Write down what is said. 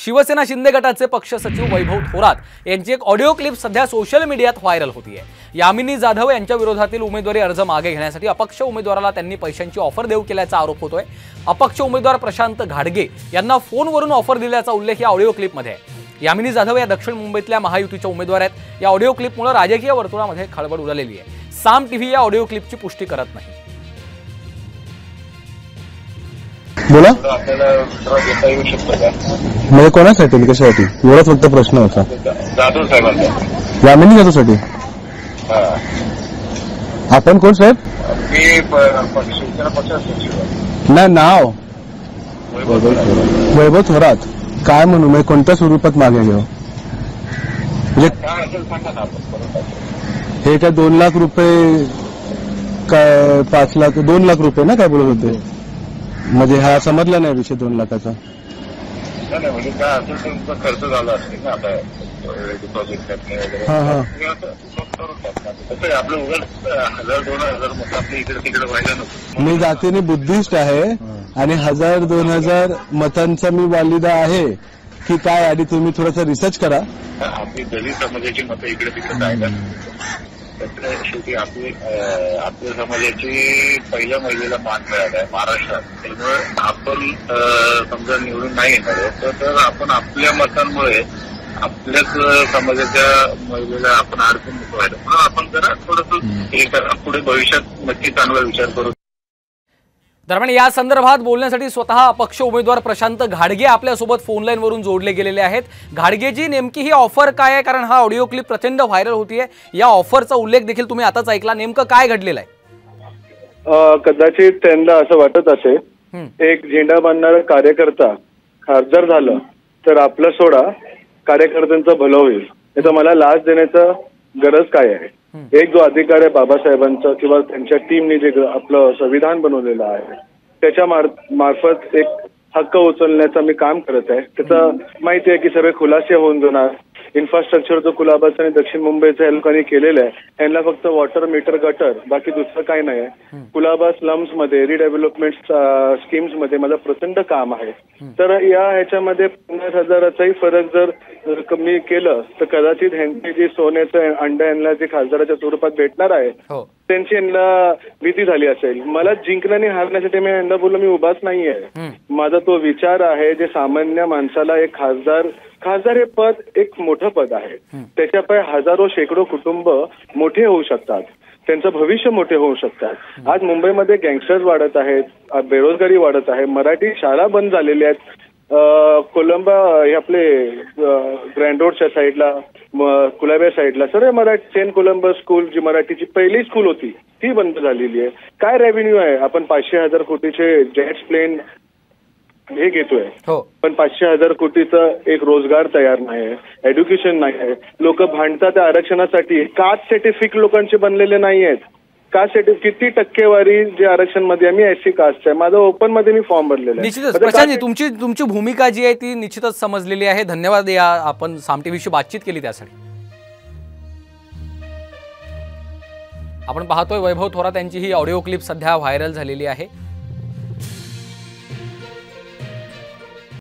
शिवसेना शिंदे गटाचे पक्ष सचिव वैभव थोरात यांची एक ऑडिओ क्लिप सध्या सोशल मीडियात व्हायरल होतीये। यामिनी जाधव यांच्या विरोधातील उमेदवारी अर्ज मागे घेण्यासाठी अपक्ष उमेदवाराला त्यांनी पैशांची ऑफर देऊ केल्याचा आरोप होतोय। अपक्ष उमेदवार प्रशांत घाडगे यांना फोनवरून ऑफर दिल्याचा उल्लेख या ऑडिओ क्लिपमध्ये आहे। यामिनी जाधव या दक्षिण मुंबईतल्या महायुतीच्या उमेदवार आहेत। या ऑडिओ क्लिपमुळे राजकीय वर्तुळामध्ये खळबळ उडालेली आहे। साम टीव्ही या ऑडिओ क्लिपची पुष्टी करत नाही। बोला म्हणजे कोणासाठी कशासाठी एवढाच फक्त प्रश्न होता। जाधव साहेबांचा यामिनी जाधवसाठी। आपण कोण साहेब? शिवसेना पक्षाचे सचिव ना नाव वैभव थोरात। काय म्हणू म्हणजे कोणत्या स्वरूपात मागे घेऊ म्हणजे काय असेल सांगा ना आपण। हे काय 2 लाख रुपये काय 5 लाख 2 लाख रुपये ना काय बोलत होते म्हणजे हा समजला नाही विषय 2 लाखाचा। नाही म्हणजे काय असेल तर तुमचा खर्च झाला असेल ना आता डिपॉझिट करणे वगैरे कसं आपलं उघड 1000-2000 मत आपल्या इकडे तिकडे व्हायला नको। मी जातीने बुद्धिस्ट आहे आणि 1000-2000 मतांचा मी वालिदा आहे की काय आधी तुम्ही थोडासा रिसर्च करा। आपली दलित समाजाची मतं इकडे तिकडे जायला शेवटी आपल्या समाजाची पहिल्या महिलेला मान मिळाला आहे महाराष्ट्रात। त्यामुळे आपण समजा निवडून नाही येणार तर आपण आपल्या मतांमुळे आपल्याच समाजाच्या महिलेला आपण अडकून नको व्हायला म्हणून आपण जरा थोडंसं पुढे भविष्यात नक्की चांगला विचार करू। दरम्यान या संदर्भात बोलण्यासाठी स्वतः अपक्ष उमेदवार प्रशांत घाडगे आपल्यासोबत फोनलाईन वरून जोडले गेलेले आहेत। घाडगेजी नेमकी ही ऑफर काय आहे, कारण हा ऑडिओ क्लिप प्रचंड व्हायरल होतीये। या ऑफरचा उल्लेख देखील तुम्ही आताच ऐकला, नेमकं काय घडलेलं आहे? कदाचित त्यांना असं वाटत असेल एक झेंडा बांधणारा कार्यकर्ता खासदार झालं तर आपलं सोडा कार्यकर्त्यांचं भलं होईल, नाही तर मला लाच देण्याचं गरज काय आहे। एक जो अधिकार आहे बाबासाहेबांचा किंवा त्यांच्या टीमने जे आपलं संविधान बनवलेलं आहे त्याच्या मार्फत एक हक्क उचलण्याचं मी काम करत आहे। त्याचं माहिती आहे की सगळे खुलासे होऊन जाणार। इन्फ्रास्ट्रक्चर जो कुलाबाचा आणि दक्षिण मुंबईचा या लोकांनी केलेलं आहे यांना फक्त वॉटर मीटर गटर बाकी दुसरं काय नाही आहे। कुलाबा स्लम्स मध्ये रिडेव्हलपमेंट स्कीम्स मध्ये माझं प्रचंड काम आहे। तर या ह्याच्यामध्ये 50,000चाही फरक जर कमी केलं तर कदाचित ह्यांची जी सोन्याचं अंडा यांना जे खासदाराच्या स्वरूपात भेटणार आहे त्यांची यांना भीती झाली असेल। मला जिंकणं आणि हारण्यासाठी मी यांना बोललो मी उभाच नाहीये। माझा तो विचार आहे जे सामान्य माणसाला एक खासदार हे पद एक मोठं पद आहे, त्याच्या पाय हजारो शेकडो कुटुंब मोठे होऊ शकतात, त्यांचं भविष्य मोठे होऊ शकतात। आज मुंबईमध्ये गँगस्टर्स वाढत आहेत, बेरोजगारी वाढत आहे, मराठी शाळा बंद झालेल्या आहेत। कोलंबा हे आपले ग्रँड रोडच्या साईडला कुलाब्या साईडला सर्व मराठी सेंट कोलंबस स्कूल जी मराठीची पहिली स्कूल होती ती बंद झालेली आहे। काय रेव्हेन्यू आहे? आपण 500,000 कोटीचे जेट्स प्लेन हे घेतोय पण 500,000 कोटीचा एक रोजगार तयार नाही आहे, एज्युकेशन नाही आहे। लोक भांडतात आरक्षणासाठी, कास्ट सर्टिफिकेट लोकांचे बनलेले नाही आहेत। कास्ट सर्टिफिकेट किती टक्केवारी जे आरक्षण मध्ये मी एससी कास्ट आहे, माझं ओपन मध्ये मी फॉर्म भरलेला आहे। निश्चितच प्रशांतजी तुमची भूमिका जी आहे ती निश्चितच समजलेली आहे। धन्यवाद या आपण साम टीव्हीशी बातचीत केली त्यासाठी। आपण पाहतोय वैभव थोरात यांची ही ऑडिओ क्लिप सध्या व्हायरल झालेली आहे।